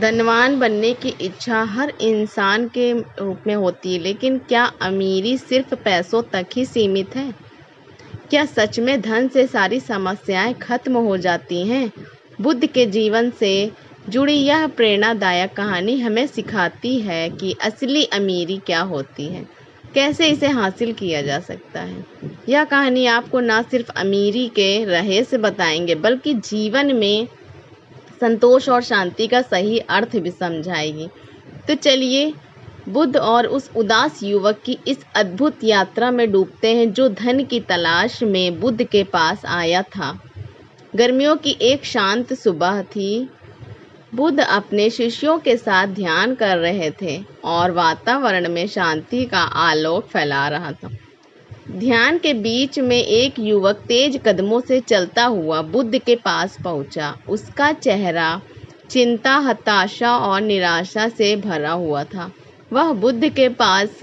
धनवान बनने की इच्छा हर इंसान के रूप में होती है, लेकिन क्या अमीरी सिर्फ पैसों तक ही सीमित है? क्या सच में धन से सारी समस्याएं खत्म हो जाती हैं? बुद्ध के जीवन से जुड़ी यह प्रेरणादायक कहानी हमें सिखाती है कि असली अमीरी क्या होती है, कैसे इसे हासिल किया जा सकता है। यह कहानी आपको न सिर्फ अमीरी के रहस्य बताएंगे, बल्कि जीवन में संतोष और शांति का सही अर्थ भी समझाएगी। तो चलिए बुद्ध और उस उदास युवक की इस अद्भुत यात्रा में डूबते हैं, जो धन की तलाश में बुद्ध के पास आया था। गर्मियों की एक शांत सुबह थी। बुद्ध अपने शिष्यों के साथ ध्यान कर रहे थे और वातावरण में शांति का आलोक फैला रहा था। ध्यान के बीच में एक युवक तेज कदमों से चलता हुआ बुद्ध के पास पहुंचा। उसका चेहरा चिंता, हताशा और निराशा से भरा हुआ था। वह बुद्ध के पास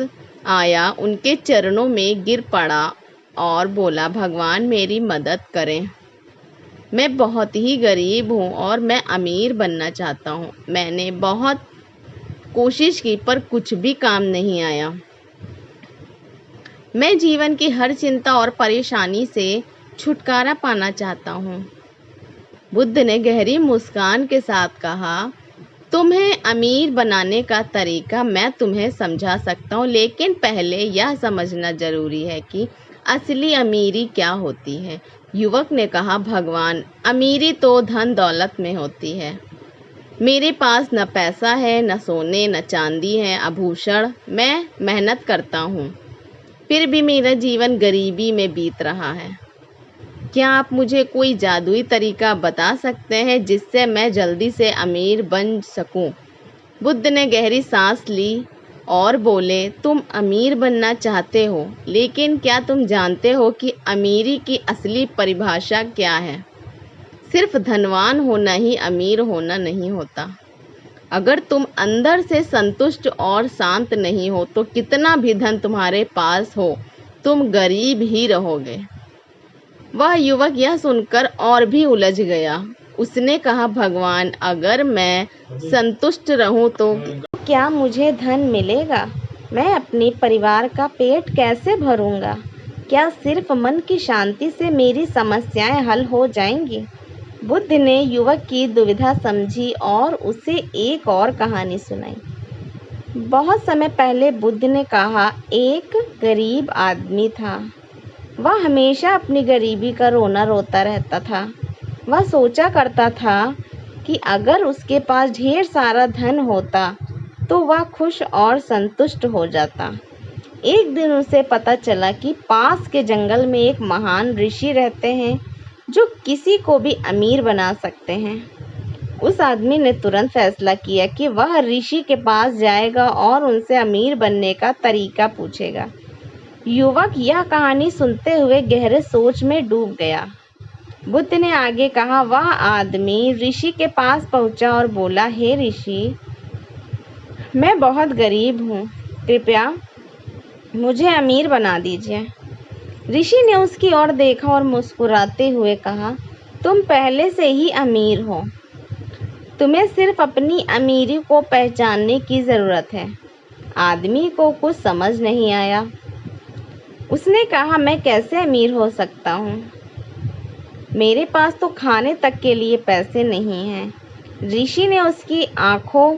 आया, उनके चरणों में गिर पड़ा और बोला, भगवान मेरी मदद करें। मैं बहुत ही गरीब हूँ और मैं अमीर बनना चाहता हूँ। मैंने बहुत कोशिश की पर कुछ भी काम नहीं आया। मैं जीवन की हर चिंता और परेशानी से छुटकारा पाना चाहता हूँ। बुद्ध ने गहरी मुस्कान के साथ कहा, तुम्हें अमीर बनाने का तरीका मैं तुम्हें समझा सकता हूँ, लेकिन पहले यह समझना जरूरी है कि असली अमीरी क्या होती है। युवक ने कहा, भगवान, अमीरी तो धन दौलत में होती है। मेरे पास न पैसा है, न सोने, न चांदी है, आभूषण। मैं मेहनत करता हूँ, फिर भी मेरा जीवन गरीबी में बीत रहा है। क्या आप मुझे कोई जादुई तरीका बता सकते हैं जिससे मैं जल्दी से अमीर बन सकूं? बुद्ध ने गहरी सांस ली और बोले, तुम अमीर बनना चाहते हो, लेकिन क्या तुम जानते हो कि अमीरी की असली परिभाषा क्या है? सिर्फ धनवान होना ही अमीर होना नहीं होता। अगर तुम अंदर से संतुष्ट और शांत नहीं हो तो कितना भी धन तुम्हारे पास हो, तुम गरीब ही रहोगे। वह युवक यह सुनकर और भी उलझ गया। उसने कहा, भगवान, अगर मैं संतुष्ट रहूं तो क्या मुझे धन मिलेगा? मैं अपने परिवार का पेट कैसे भरूंगा? क्या सिर्फ मन की शांति से मेरी समस्याएं हल हो जाएंगी? बुद्ध ने युवक की दुविधा समझी और उसे एक और कहानी सुनाई। बहुत समय पहले बुद्ध ने कहा, एक गरीब आदमी था। वह हमेशा अपनी गरीबी का रोना रोता रहता था। वह सोचा करता था कि अगर उसके पास ढेर सारा धन होता तो वह खुश और संतुष्ट हो जाता। एक दिन उसे पता चला कि पास के जंगल में एक महान ऋषि रहते हैं जो किसी को भी अमीर बना सकते हैं। उस आदमी ने तुरंत फैसला किया कि वह ऋषि के पास जाएगा और उनसे अमीर बनने का तरीका पूछेगा। युवक यह कहानी सुनते हुए गहरे सोच में डूब गया। बुद्ध ने आगे कहा, वह आदमी ऋषि के पास पहुंचा और बोला, हे ऋषि, मैं बहुत गरीब हूँ, कृपया मुझे अमीर बना दीजिए। ऋषि ने उसकी ओर देखा और मुस्कुराते हुए कहा, तुम पहले से ही अमीर हो। तुम्हें सिर्फ अपनी अमीरी को पहचानने की ज़रूरत है। आदमी को कुछ समझ नहीं आया। उसने कहा, मैं कैसे अमीर हो सकता हूँ? मेरे पास तो खाने तक के लिए पैसे नहीं हैं। ऋषि ने उसकी आंखों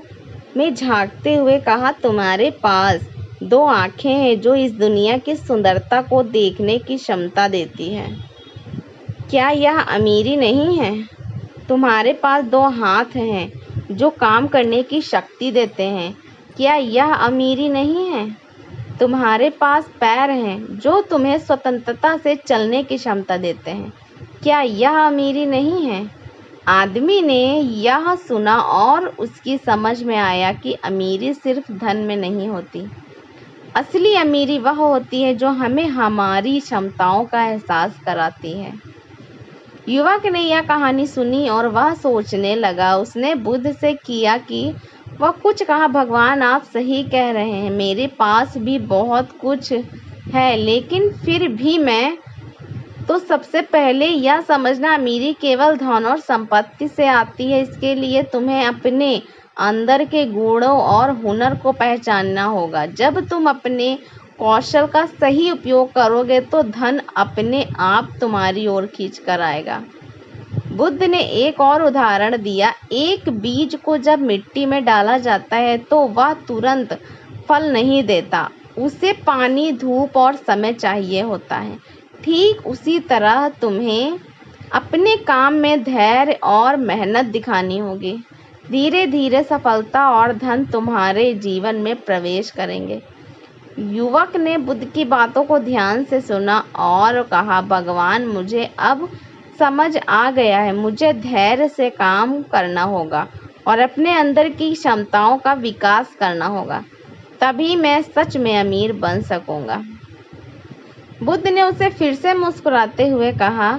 में झांकते हुए कहा, तुम्हारे पास दो आंखें हैं जो इस दुनिया की सुंदरता को देखने की क्षमता देती है। क्या यह अमीरी नहीं है? तुम्हारे पास दो हाथ हैं जो काम करने की शक्ति देते हैं। क्या यह अमीरी नहीं है? तुम्हारे पास पैर हैं जो तुम्हें स्वतंत्रता से चलने की क्षमता देते हैं। क्या यह अमीरी नहीं है? आदमी ने यह सुना और उसकी समझ में आया कि अमीरी सिर्फ धन में नहीं होती। असली अमीरी वह होती है जो हमें हमारी क्षमताओं का एहसास कराती है। युवक ने यह कहानी सुनी और वह सोचने लगा। उसने बुद्ध से किया कि वह कुछ कहा, भगवान, आप सही कह रहे हैं, मेरे पास भी बहुत कुछ है, लेकिन फिर भी मैं तो सबसे पहले यह समझना, अमीरी केवल धन और संपत्ति से आती है। इसके लिए तुम्हें अपने अंदर के गुणों और हुनर को पहचानना होगा। जब तुम अपने कौशल का सही उपयोग करोगे तो धन अपने आप तुम्हारी ओर खींच कर आएगा। बुद्ध ने एक और उदाहरण दिया, एक बीज को जब मिट्टी में डाला जाता है तो वह तुरंत फल नहीं देता, उसे पानी, धूप और समय चाहिए होता है। ठीक उसी तरह तुम्हें अपने काम में धैर्य और मेहनत दिखानी होगी। धीरे धीरे सफलता और धन तुम्हारे जीवन में प्रवेश करेंगे। युवक ने बुद्ध की बातों को ध्यान से सुना और कहा, भगवान, मुझे अब समझ आ गया है। मुझे धैर्य से काम करना होगा और अपने अंदर की क्षमताओं का विकास करना होगा, तभी मैं सच में अमीर बन सकूंगा। बुद्ध ने उसे फिर से मुस्कुराते हुए कहा,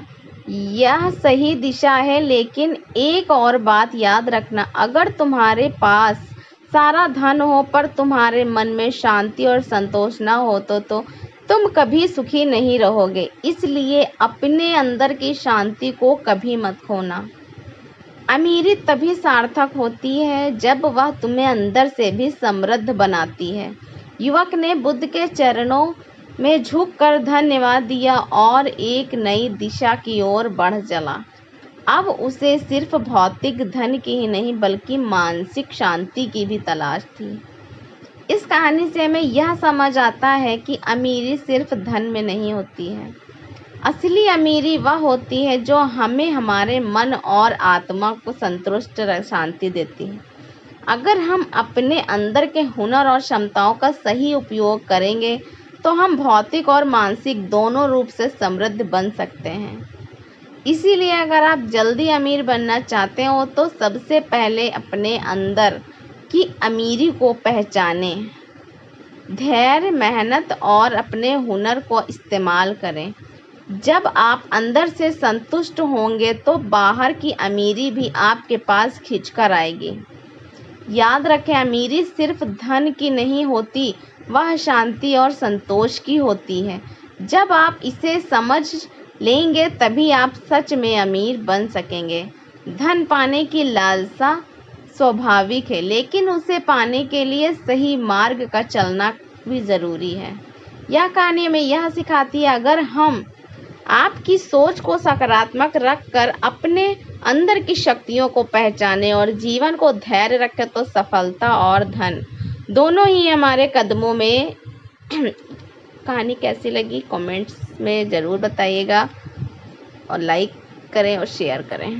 यह सही दिशा है, लेकिन एक और बात याद रखना, अगर तुम्हारे पास सारा धन हो पर तुम्हारे मन में शांति और संतोष न हो तो तुम कभी सुखी नहीं रहोगे। इसलिए अपने अंदर की शांति को कभी मत खोना। अमीरी तभी सार्थक होती है जब वह तुम्हें अंदर से भी समृद्ध बनाती है। युवक ने बुद्ध के चरणों में झुककर धन्यवाद दिया और एक नई दिशा की ओर बढ़ चला। अब उसे सिर्फ भौतिक धन की ही नहीं बल्कि मानसिक शांति की भी तलाश थी। इस कहानी से हमें यह समझ आता है कि अमीरी सिर्फ धन में नहीं होती है। असली अमीरी वह होती है जो हमें हमारे मन और आत्मा को संतुष्ट शांति देती है। अगर हम अपने अंदर के हुनर और क्षमताओं का सही उपयोग करेंगे तो हम भौतिक और मानसिक दोनों रूप से समृद्ध बन सकते हैं। इसीलिए अगर आप जल्दी अमीर बनना चाहते हो तो सबसे पहले अपने अंदर की अमीरी को पहचानें। धैर्य, मेहनत और अपने हुनर को इस्तेमाल करें। जब आप अंदर से संतुष्ट होंगे तो बाहर की अमीरी भी आपके पास खींचकर आएगी। याद रखें, अमीरी सिर्फ धन की नहीं होती, वह शांति और संतोष की होती है। जब आप इसे समझ लेंगे तभी आप सच में अमीर बन सकेंगे। धन पाने की लालसा स्वाभाविक है, लेकिन उसे पाने के लिए सही मार्ग का चलना भी ज़रूरी है। यह कहानी हमें यह सिखाती है, अगर हम आपकी सोच को सकारात्मक रखकर अपने अंदर की शक्तियों को पहचाने और जीवन को धैर्य रखें तो सफलता और धन दोनों ही हमारे कदमों में। कहानी कैसी लगी कमेंट्स में ज़रूर बताइएगा और लाइक करें और शेयर करें।